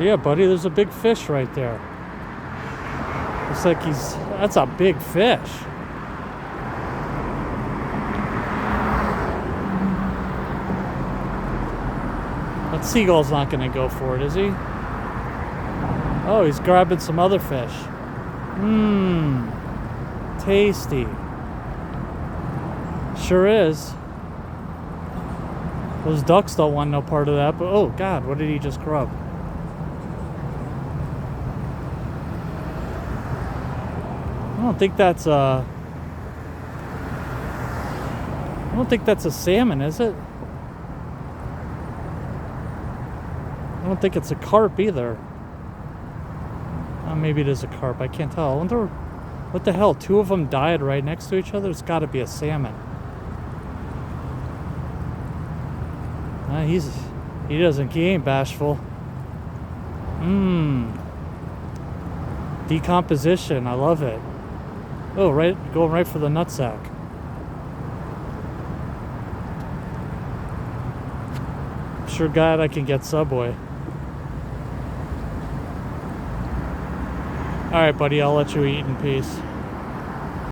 Yeah, buddy, there's a big fish right there. Looks like that's a big fish. That seagull's not gonna go for it, is he? Oh, he's grabbing some other fish. Mmm. Tasty. Sure is. Those ducks don't want no part of that, but oh God, what did he just grub? I don't think that's a salmon, is it? I don't think it's a carp either. Maybe it is a carp. I can't tell. I wonder what the hell. Two of them died right next to each other. It's got to be a salmon. He ain't bashful. Decomposition. I love it. Oh, going right for the nutsack. Sure glad I can get Subway. Alright, buddy, I'll let you eat in peace.